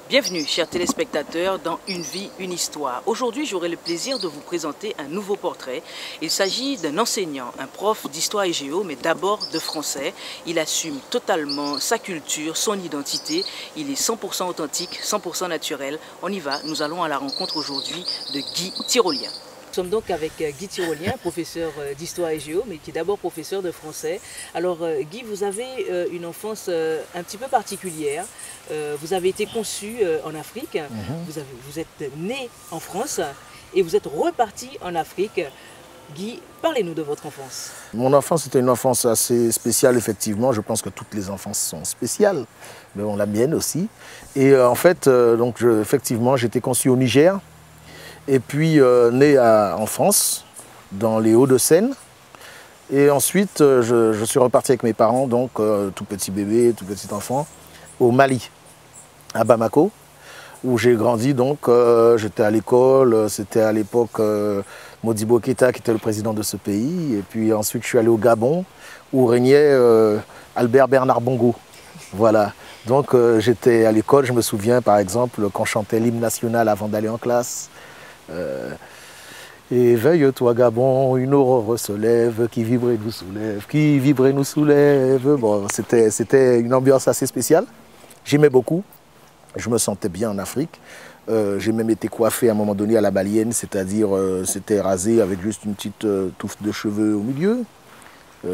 Bienvenue, chers téléspectateurs, dans Une vie, une histoire. Aujourd'hui, j'aurai le plaisir de vous présenter un nouveau portrait. Il s'agit d'un enseignant, un prof d'histoire et géo, mais d'abord de français. Il assume totalement sa culture, son identité. Il est 100% authentique, 100% naturel. On y va, nous allons à la rencontre aujourd'hui de Guy Tyrolien. Nous sommes donc avec Guy Tyrolien, professeur d'histoire et géo, mais qui est d'abord professeur de français. Alors Guy, vous avez une enfance un petit peu particulière. Vous avez été conçu en Afrique, vous êtes né en France et vous êtes reparti en Afrique. Guy, parlez-nous de votre enfance. Mon enfance était une enfance assez spéciale, effectivement. Je pense que toutes les enfances sont spéciales, mais bon, la mienne aussi. Et en fait, effectivement, j'étais conçu au Niger. Et puis né en France, dans les Hauts-de-Seine. Et ensuite, je suis reparti avec mes parents, donc tout petit bébé, tout petit enfant, au Mali, à Bamako, où j'ai grandi. Donc j'étais à l'école, c'était à l'époque Modibo Keïta qui était le président de ce pays. Et puis ensuite, je suis allé au Gabon, où régnait Albert Bernard Bongo. Voilà. Donc j'étais à l'école, je me souviens par exemple qu'on chantait l'hymne national avant d'aller en classe. Éveille-toi Gabon, une aurore se lève, qui vibre et nous soulève, qui vibre et nous soulève. Bon, c'était une ambiance assez spéciale. J'aimais beaucoup, je me sentais bien en Afrique. J'ai même été coiffé à un moment donné à la malienne, c'est-à-dire c'était rasé avec juste une petite touffe de cheveux au milieu.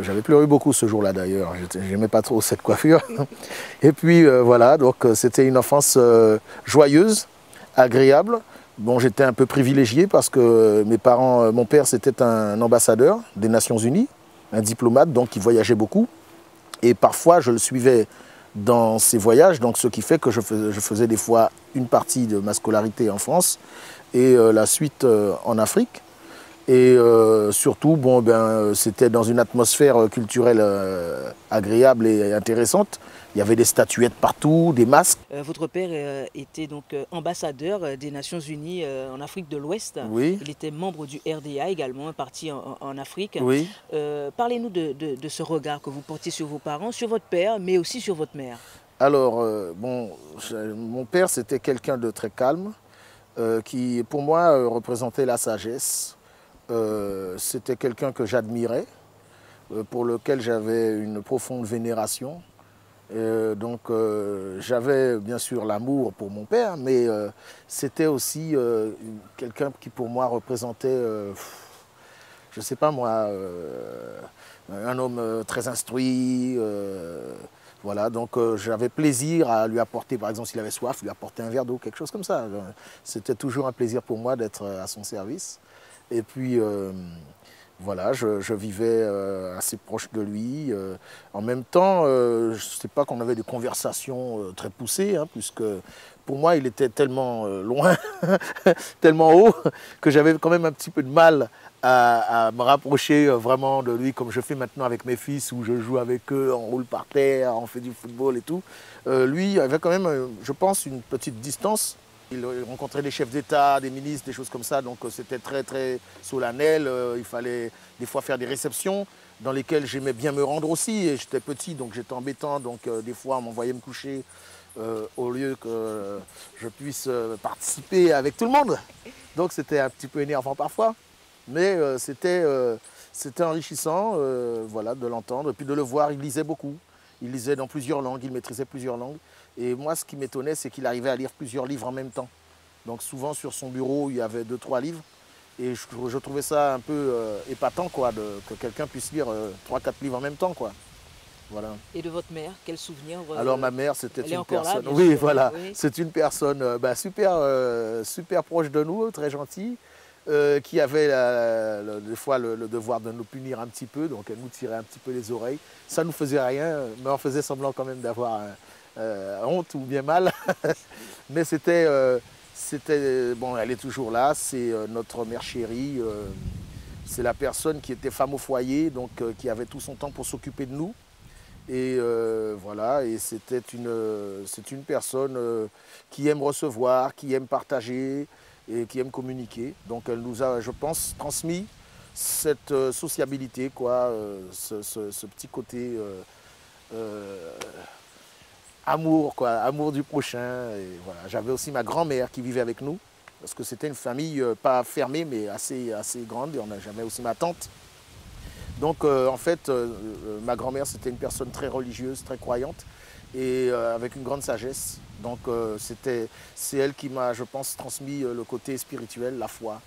J'avais pleuré beaucoup ce jour-là d'ailleurs, j'aimais pas trop cette coiffure. Et puis voilà, donc c'était une enfance joyeuse, agréable. Bon, j'étais un peu privilégié parce que mes parents, mon père c'était un ambassadeur des Nations Unies, un diplomate, donc il voyageait beaucoup. Et parfois je le suivais dans ses voyages, donc ce qui fait que je faisais des fois une partie de ma scolarité en France et la suite en Afrique. Et surtout, bon, c'était dans une atmosphère culturelle agréable et intéressante. Il y avait des statuettes partout, des masques. Votre père était donc ambassadeur des Nations Unies en Afrique de l'Ouest. Oui. Il était membre du RDA également, un parti en Afrique. Oui. Parlez-nous de ce regard que vous portiez sur vos parents, sur votre père, mais aussi sur votre mère. Alors, mon père, c'était quelqu'un de très calme, qui, pour moi, représentait la sagesse. C'était quelqu'un que j'admirais, pour lequel j'avais une profonde vénération. J'avais bien sûr l'amour pour mon père, mais c'était aussi quelqu'un qui pour moi représentait, je ne sais pas moi, un homme très instruit. Voilà, donc j'avais plaisir à lui apporter, par exemple s'il avait soif, lui apporter un verre d'eau, quelque chose comme ça. C'était toujours un plaisir pour moi d'être à son service. Et puis voilà, je vivais assez proche de lui. En même temps, je ne sais pas qu'on avait des conversations très poussées, hein, puisque pour moi, il était tellement loin, tellement haut, que j'avais quand même un petit peu de mal à me rapprocher vraiment de lui, comme je fais maintenant avec mes fils, où je joue avec eux, on roule par terre, on fait du football et tout. Lui avait quand même, je pense, une petite distance. Il rencontrait des chefs d'État, des ministres, des choses comme ça, donc c'était très très solennel. Il fallait des fois faire des réceptions dans lesquelles j'aimais bien me rendre aussi. Et j'étais petit, donc j'étais embêtant, donc des fois on m'envoyait me coucher au lieu que je puisse participer avec tout le monde. Donc c'était un petit peu énervant parfois, mais c'était enrichissant voilà, de l'entendre. Et puis de le voir, il lisait beaucoup. Il lisait dans plusieurs langues, il maîtrisait plusieurs langues. Et moi, ce qui m'étonnait, c'est qu'il arrivait à lire plusieurs livres en même temps. Donc souvent, sur son bureau, il y avait 2-3 livres. Et je trouvais ça un peu épatant, quoi, que quelqu'un puisse lire 3-4 livres en même temps, quoi. Voilà. Et de votre mère, quel souvenir Alors ma mère, c'était une personne... Là, oui, sûr, voilà. Oui. C'est une personne super proche de nous, très gentille, qui avait des fois le devoir de nous punir un petit peu. Donc elle nous tirait un petit peu les oreilles. Ça ne nous faisait rien, mais on faisait semblant quand même d'avoir honte ou bien mal. Mais bon, elle est toujours là, c'est notre mère chérie. C'est la personne qui était femme au foyer, donc qui avait tout son temps pour s'occuper de nous. Et voilà, et c'est une personne qui aime recevoir, qui aime partager et qui aime communiquer. Donc elle nous a, je pense, transmis cette sociabilité, quoi, ce petit côté amour, quoi, amour du prochain. Et voilà. J'avais aussi ma grand-mère qui vivait avec nous, parce que c'était une famille pas fermée, mais assez grande. Et j'avais aussi ma tante. Donc en fait, ma grand-mère, c'était une personne très religieuse, très croyante, et avec une grande sagesse. Donc c'est elle qui m'a, je pense, transmis le côté spirituel, la foi.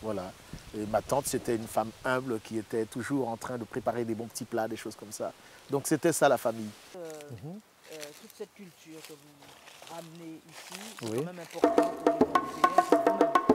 Voilà. Et ma tante, c'était une femme humble qui était toujours en train de préparer des bons petits plats, des choses comme ça. Donc c'était ça la famille. Toute cette culture que vous ramenez ici, c'est Oui. quand même important pour les Guadeloupéens, pour vous-même.